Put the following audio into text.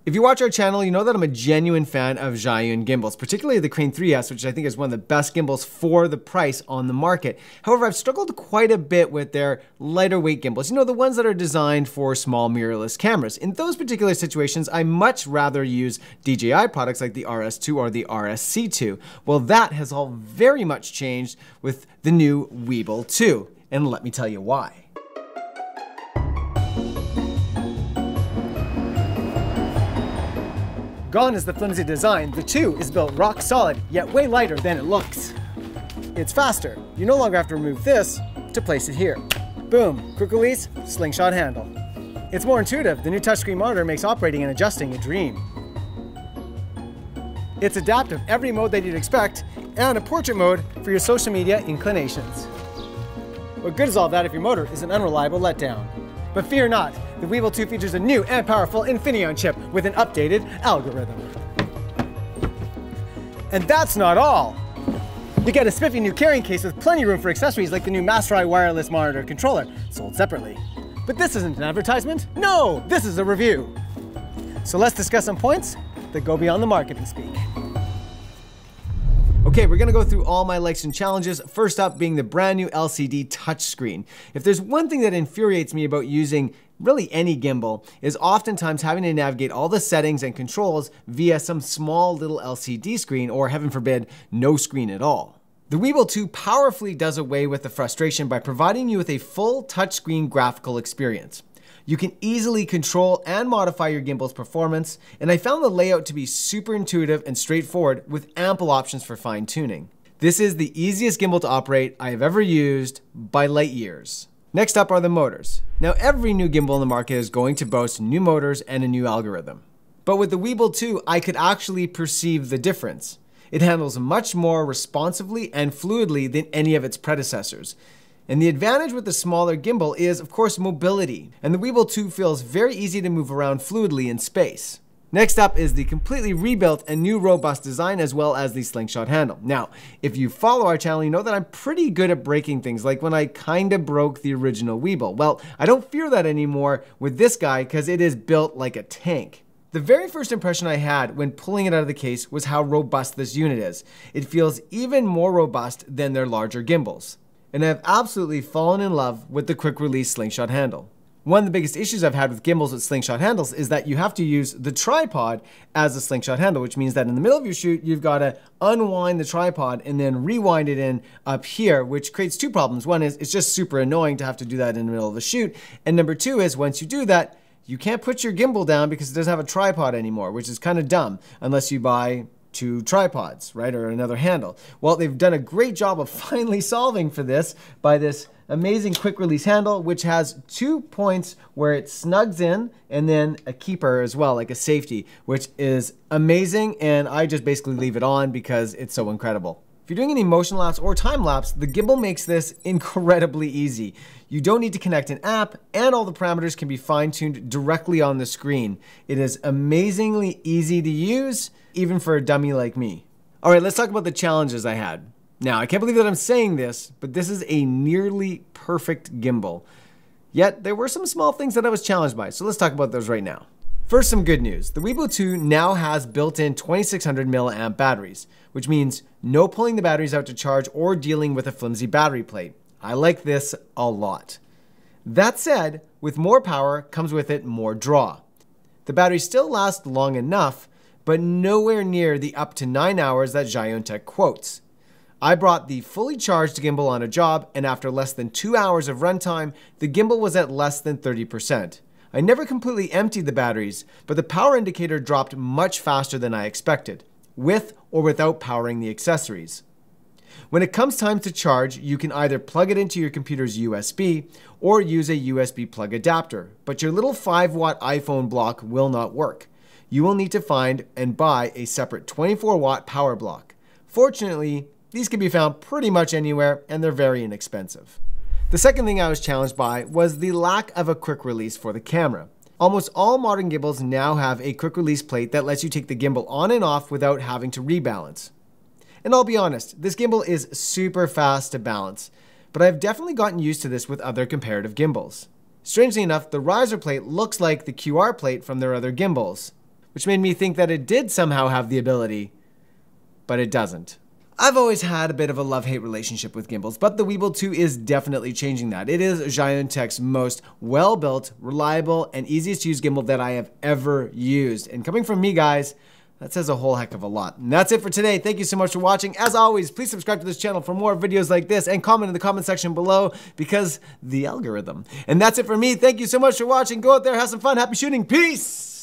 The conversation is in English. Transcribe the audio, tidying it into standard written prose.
If you watch our channel, you know that I'm a genuine fan of Zhiyun gimbals, particularly the Crane 3S, which I think is one of the best gimbals for the price on the market. However, I've struggled quite a bit with their lighter weight gimbals, you know, the ones that are designed for small mirrorless cameras. In those particular situations, I much rather use DJI products like the RS2 or the RSC2. Well, that has all very much changed with the new Weebill 2, and let me tell you why. Gone is the flimsy design. The 2 is built rock solid, yet way lighter than it looks. It's faster. You no longer have to remove this to place it here. Boom, quick release, slingshot handle. It's more intuitive. The new touchscreen monitor makes operating and adjusting a dream. It's adaptive, every mode that you'd expect, and a portrait mode for your social media inclinations. What good is all that if your motor is an unreliable letdown? But fear not, the Weebill 2 features a new and powerful Infineon chip with an updated algorithm. And that's not all! You get a spiffy new carrying case with plenty of room for accessories like the new Master Eye wireless monitor controller, sold separately. But this isn't an advertisement. No, this is a review. So let's discuss some points that go beyond the marketing speak. Okay, we're gonna go through all my likes and challenges, first up being the brand new LCD touchscreen. If there's one thing that infuriates me about using really any gimbal, is oftentimes having to navigate all the settings and controls via some small little LCD screen, or heaven forbid, no screen at all. The Weebill 2 powerfully does away with the frustration by providing you with a full touchscreen graphical experience. You can easily control and modify your gimbal's performance, and I found the layout to be super intuitive and straightforward with ample options for fine tuning. This is the easiest gimbal to operate I have ever used by light years. Next up are the motors. Now every new gimbal in the market is going to boast new motors and a new algorithm. But with the Weebill 2, I could actually perceive the difference. It handles much more responsively and fluidly than any of its predecessors. And the advantage with the smaller gimbal is, of course, mobility. And the Weebill 2 feels very easy to move around fluidly in space. Next up is the completely rebuilt and new robust design, as well as the slingshot handle. Now, if you follow our channel, you know that I'm pretty good at breaking things, like when I kinda broke the original Weebill. Well, I don't fear that anymore with this guy because it is built like a tank. The very first impression I had when pulling it out of the case was how robust this unit is. It feels even more robust than their larger gimbals. And I've absolutely fallen in love with the quick release slingshot handle. One of the biggest issues I've had with gimbals with slingshot handles is that you have to use the tripod as a slingshot handle, which means that in the middle of your shoot, you've got to unwind the tripod and then rewind it in up here, which creates two problems. One is it's just super annoying to have to do that in the middle of the shoot. And number two is once you do that, you can't put your gimbal down because it doesn't have a tripod anymore, which is kind of dumb unless you buy two tripods, right, or another handle. Well, they've done a great job of finally solving for this by this amazing quick release handle, which has 2 points where it snugs in and then a keeper as well, like a safety, which is amazing. And I just basically leave it on because it's so incredible. If you're doing any motion lapse or time lapse, the gimbal makes this incredibly easy. You don't need to connect an app, and all the parameters can be fine-tuned directly on the screen. It is amazingly easy to use, even for a dummy like me. All right, let's talk about the challenges I had. Now, I can't believe that I'm saying this, but this is a nearly perfect gimbal. Yet, there were some small things that I was challenged by, so let's talk about those right now. First, some good news. The Weebill 2 now has built-in 2600 milliamp batteries, which means no pulling the batteries out to charge or dealing with a flimsy battery plate. I like this a lot. That said, with more power comes with it more draw. The batteries still last long enough, but nowhere near the up to 9 hours that zhiyun-tech quotes. I brought the fully charged gimbal on a job, and after less than 2 hours of runtime, the gimbal was at less than 30%. I never completely emptied the batteries, but the power indicator dropped much faster than I expected, with or without powering the accessories. When it comes time to charge, you can either plug it into your computer's USB or use a USB plug adapter, but your little 5-watt iPhone block will not work. You will need to find and buy a separate 24-watt power block. Fortunately, these can be found pretty much anywhere, and they're very inexpensive. The second thing I was challenged by was the lack of a quick release for the camera. Almost all modern gimbals now have a quick release plate that lets you take the gimbal on and off without having to rebalance. And I'll be honest, this gimbal is super fast to balance, but I've definitely gotten used to this with other comparative gimbals. Strangely enough, the riser plate looks like the QR plate from their other gimbals. which made me think that it did somehow have the ability, but it doesn't. I've always had a bit of a love-hate relationship with gimbals, but the Weebill 2 is definitely changing that. It is zhiyun-tech's most well-built, reliable, and easiest to use gimbal that I have ever used. And coming from me, guys, that says a whole heck of a lot. And that's it for today. Thank you so much for watching. As always, please subscribe to this channel for more videos like this and comment in the comment section below because the algorithm. And that's it for me. Thank you so much for watching. Go out there, have some fun. Happy shooting. Peace!